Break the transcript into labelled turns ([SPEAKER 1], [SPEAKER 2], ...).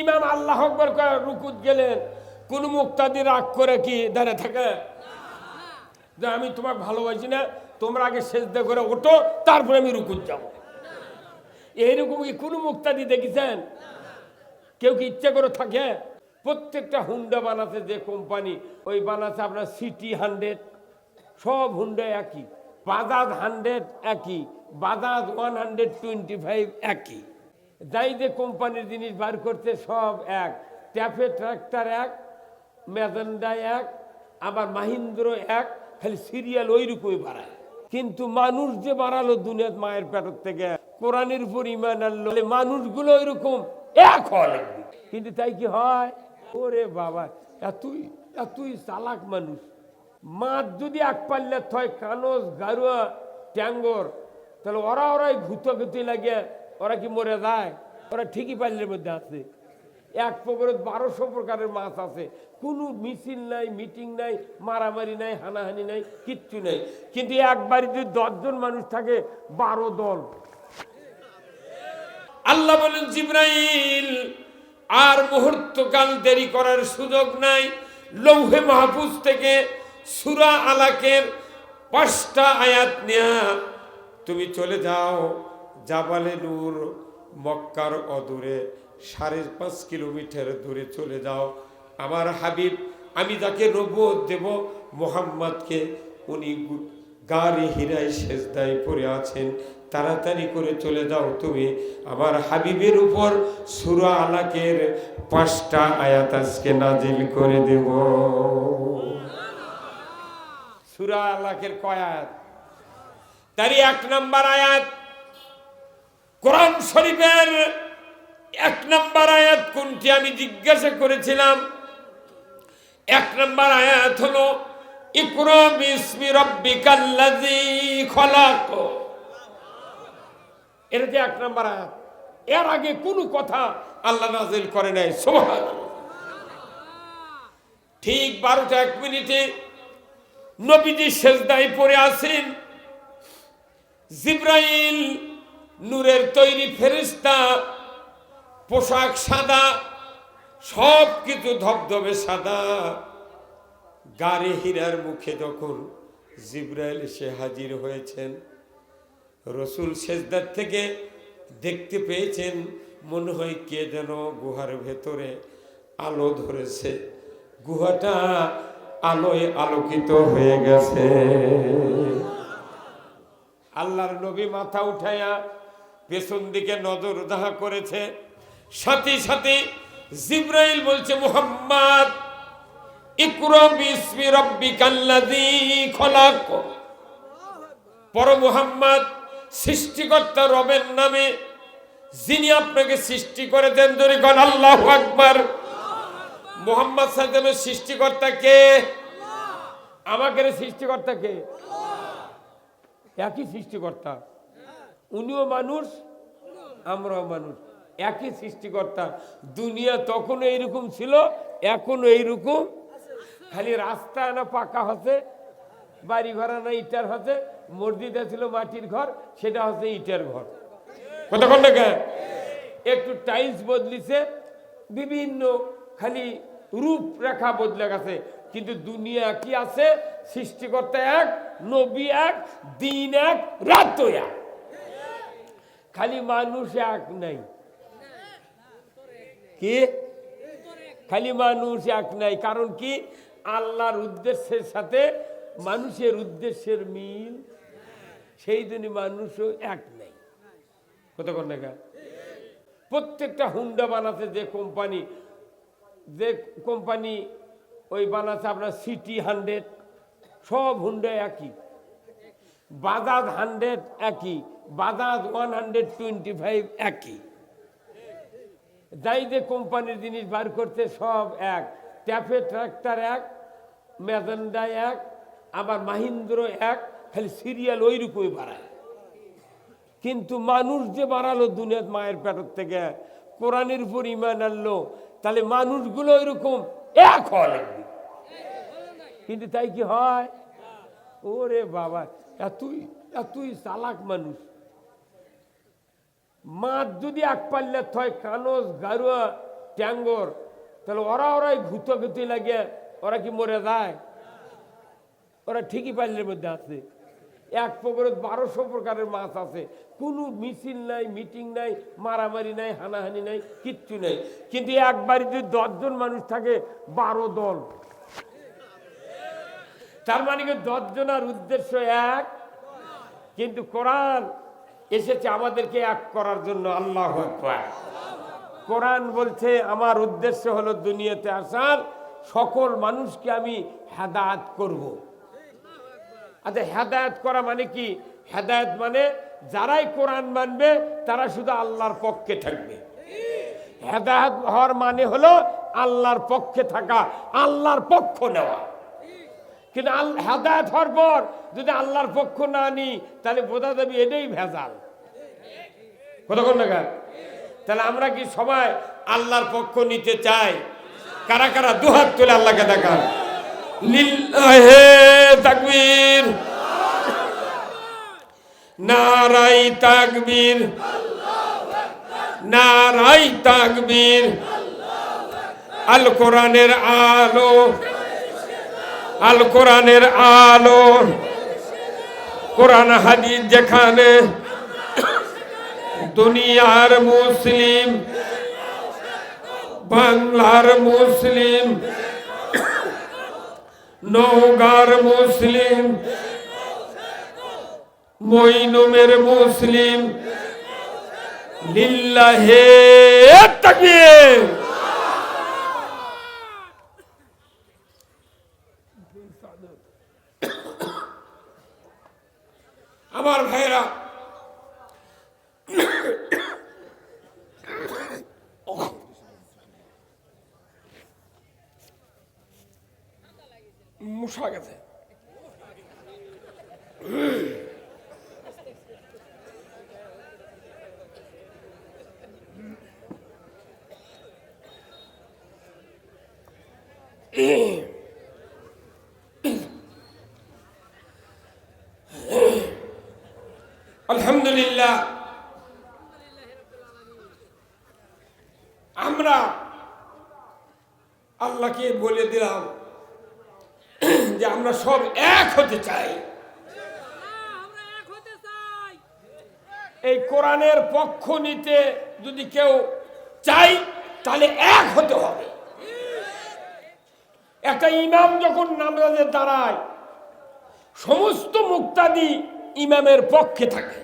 [SPEAKER 1] ইমাম আল্লাহ আকবার করে রুকুত গেলেন, কোন মুক্তাদি রাগ করে কি দাঁড়িয়ে থাকে যে আমি তোমাকে ভালোবাসি না, তোমরা আগে সেজদা করে ওঠো তারপরে আমি রুকুত যাব? এইরকম কি কোনো মুক্তাদি দেখেছেন? কেউ কি ইচ্ছা করে থাকে? প্রত্যেকটা হুন্ডা বানাতে যে কোম্পানি, ওই বানাতে আপনার সিটি 100, সব হুন্ডা একই, বাজাজ 100 একই, বাজাজ 125 একই, যাই যে কোম্পানির জিনিস বার করতে সব এক, ট্যাফে ট্রাক্টর এক, ম্যাজেন্ডা এক, আবার মাহিন্দ্র এক, খালি সিরিয়াল ওই রূপই বাড়ায়। কিন্তু মানুষ যে বাড়ালো দুনিয়ার মায়ের পেটের থেকে, কোরআনের উপর ঈমান আনলো, মানুষগুলো ওইরকম এক হওয়া লাগবে। কিন্তু তাই কি হয়? ওরে বাবা, এতই চালাক মানুষ। মাছ যদি এক পাল্লা থয়, কানস গারুয়া ট্যাঙ্গর, তাহলে ওরাই ঘুতি লাগে, ওরা কি মরে যায়? ওরা ঠিকই পাল্লের মধ্যে আছে। এক পুকুরে 1200 প্রকারের মাছ আছে, কোনো মিছিল নাই, মিটিং নাই, মারামারি নাই, হানাহানি নাই, কিচ্ছু নাই। কিন্তু একবারই যদি 10 জন মানুষ থাকে, 12 দল। আল্লাহ বলেন, জিবরাইল আর মুহূর্তকাল দেরি করার সুযোগ নাই। লৌহে মাহফুজ থেকে সূরা আলাকের 5টা আয়াত নেয়া তুমি চলে যাও জাবালে নূর, মক্কার অদূরে 5.5 কিলোমিটার দূরে চলে যাও। আমার হাবিব, আমি যাকে নবুয়ত দেব, মুহাম্মদকে, উনি গারে হিরায় সেজদায় পড়ে আছেন। তাড়াতাড়ি করে চলে যাও তুমি, আমার হাবিবের উপর সূরা আলাকের 5টা আয়াত আজকে নাজিল করে দেব। সূরা আলাকের কয় আয়াত? তারই 1 নম্বর আয়াত। কোরআন শরীফের 1 নম্বর আয়াত কোনটি আমি জিজ্ঞাসা করেছিলাম। 1 নম্বর আয়াত হলো ইকরা বিসমি রাব্বিকাল্লাযী খলাক। এটা যে 1 নম্বর আয়াত। এর আগে কোনো কথা আল্লাহ নাযিল করে নাই। সুবহানাল্লাহ। ঠিক 12টা 1 মিনিটে নবীজি সেজদায় পড়ে আছেন। জিবরাইল নূরের তৈরি ফেরেশতা, পোশাক সাদা, সব কিছু ধবধবে সাদা, গারে হীরার মুখে যখন জিবরাইল এসে হাজির হয়েছেন, রসুল সেজদার থেকে দেখতে পেয়েছেন, মনে হয় কে যেন গুহার ভেতরে আলো ধরেছে, গুহাটা আলোয় আলোকিত হয়ে গেছে। আল্লাহর নবী মাথা উঠায়া পেছন দিকে নজর যাহা করেছে, সাথে সাথে জিবরাইল বলছে, মুহাম্মদ ইকরা বিসমি রাব্বিকাল্লাযী খলাক। পর মুহাম্মদ, সৃষ্টিকর্তা রবের নামে, যিনি আপনাকে সৃষ্টি করেছেন। ধরে কোন আল্লাহু আকবার। মুহাম্মদ সাল্লাল্লাহু আলাইহি ওয়াসাল্লামের সৃষ্টিকর্তা কে? আমাদের সৃষ্টিকর্তা কে? একই সৃষ্টিকর্তা। উনিও মানুষ, আমরাও মানুষ, একই সৃষ্টিকর্তা। দুনিয়া তখনও এইরকম ছিল, এখনো এইরকম। খালি রাস্তা না পাকা হচ্ছে, বাড়ি ঘর না ইটার হচ্ছে, মসজিদে ছিল মাটির ঘর, সেটা হচ্ছে ইটের ঘর। কতক্ষণ টাকা একটু টাইলস বদলিছে, বিভিন্ন খালি রূপরেখা বদলে গেছে, কিন্তু দুনিয়া কি আছে? সৃষ্টিকর্তা এক, নবী এক, দিন এক, রাত এক। খালি মানুষ এক নাই। কি? খালি মানুষ এক নাই। কারণ কি? আল্লাহর উদ্দেশ্যের সাথে মানুষের উদ্দেশ্যের মিল, সেই জন্য মানুষও এক নাই। কতক্ষণ দেখা প্রত্যেকটা হুন্ডা বানাতে যে কোম্পানি ওই বানাতে আপনার সিটি 100, সব হুন্ডা একই, বাজাজ 100 একই, বাজাজ 125 একই, যাই যে কোম্পানির জিনিস বার করতে সব এক, ট্যাফে ট্রাক্টর এক, ম্যাজেন্ডা এক, আবার মাহিন্দ্র এক, খালি সিরিয়াল ওই রূপই বাড়ায়। কিন্তু মানুষ যে বাড়ালো দুনিয়ার মায়ের পেটের থেকে, কোরআনের উপর ঈমান আনলো, তাহলে মানুষগুলো ওইরকম এক হওয়া লাগবে। কিন্তু তাই কি হয়? ওরে বাবা, এতই চালাক মানুষ। মাছ যদি এক পাল্লা থয়, কানস গারুয়া ট্যাঙ্গর, তাহলে ওরাই ভূতগতি লাগে, ওরা কি মরে যায়? ওরা ঠিকই পানির মধ্যে আছে। এক পুকুরে 1200 প্রকারের মাছ আছে, কোনো মিছিল নাই, মিটিং নাই, মারামারি নাই, হানাহানি নাই, কিচ্ছু নাই। কিন্তু এক বাড়িতে 10 জন মানুষ থাকে, 12 দল। তার মানে কি 10 জনের উদ্দেশ্য এক, কিন্তু কোরআন এসেছে আমাদেরকে এক করার জন্য। আল্লাহু আকবার। কোরআন বলছে আমার উদ্দেশ্য হলো দুনিয়াতে আসার, সকল মানুষকে আমি হেদায়েত করব। আচ্ছা, হেদায়েত করা মানে কি? হেদায়েত মানে যারাই কোরআন মানবে তারা শুধু আল্লাহর পক্ষে থাকবে। হেদায়েত হওয়ার মানে হলো আল্লাহর পক্ষে থাকা, আল্লাহর পক্ষ নেওয়া। কিন্তু হেদায়েত হওয়ার পর যদি আল্লাহর পক্ষ না নিই, তাহলে বোঝা যাবে এটাই ভেজাল। কতক্ষণ না? তাহলে আমরা কি সবাই আল্লাহর পক্ষ নিতে চাই? কারা কারা দুহাত তুলে আল্লাহকে দেখান। লিল্লাহে তাকবীর, নারাই তাকবীর, নারাই তাকবীর। আল কোরআনের আলো, আল কোরআনের আলো, কোরআন হাদিস যেখানে, দুনিয়ার মুসলিম, বাংলার মুসলিম, নওগাঁর মুসলিম, মইনুমের মুসলিম, লিল্লাহে তাকবীর। আমার ভাইরা, মশা গেছে। আলহামদুলিল্লাহ, আমরা আল্লাহকে বলে দিলাম যে আমরা সব এক হতে চাই। এই কোরআনের পক্ষ নিতে যদি কেউ চাই, তাহলে এক হতে হবে। একটা ইমাম যখন নামাজে দাঁড়ায়, সমস্ত মুক্তাদি ইমামের পক্ষে থাকে।